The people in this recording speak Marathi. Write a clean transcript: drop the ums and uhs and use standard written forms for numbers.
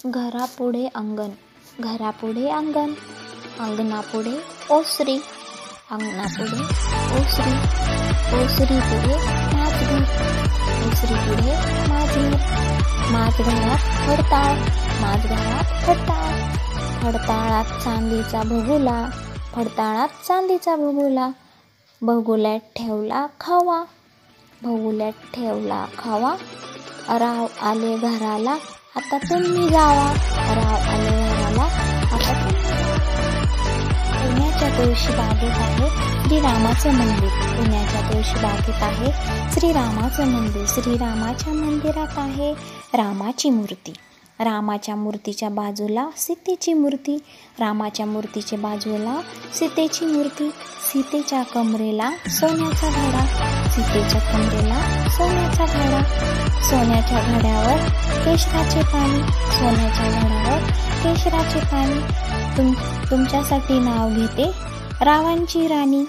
घरापुढे अंगण, घरापुढे अंगण, अंगणापुढे ओसरी, अंगणापुढे ओसरी, ओसरीपुढे माझघर, ओसरीपुढे माझघर, माझघरात फडताळ, माझघरात फडताळ, फडताळात चांदीचा भगुला, फडताळात चांदीचा भगुला, भगुल्यात ठेवला खवा, भगुल्यात ठेवला खवा, राव आले घराला आता तुम्ही जावा, राव आले घराला आता तुम्ही जावा. पुण्याच्या तुळशीबागेत आहे श्रीरामाचं मंदिर, पुण्याच्या तुळशीबागेत आहे श्रीरामाचं मंदिर. श्रीरामाच्या मंदिरात आहे रामाची मूर्ती, रामाच्या मूर्तीच्या बाजूला सीतेची मूर्ती, रामाच्या मूर्तीच्या बाजूला सीतेची मूर्ती. सीतेच्या कमरेला सोन्याचा घडा, सीतेच्या कमरेला सोन्याचा घडा, सोन्याच्या घड्यावर केशराचे पाणी, सोन्याच्या घड्यावर केशराचे पाणी. तुमच्यासाठी नाव घेते रावांची राणी.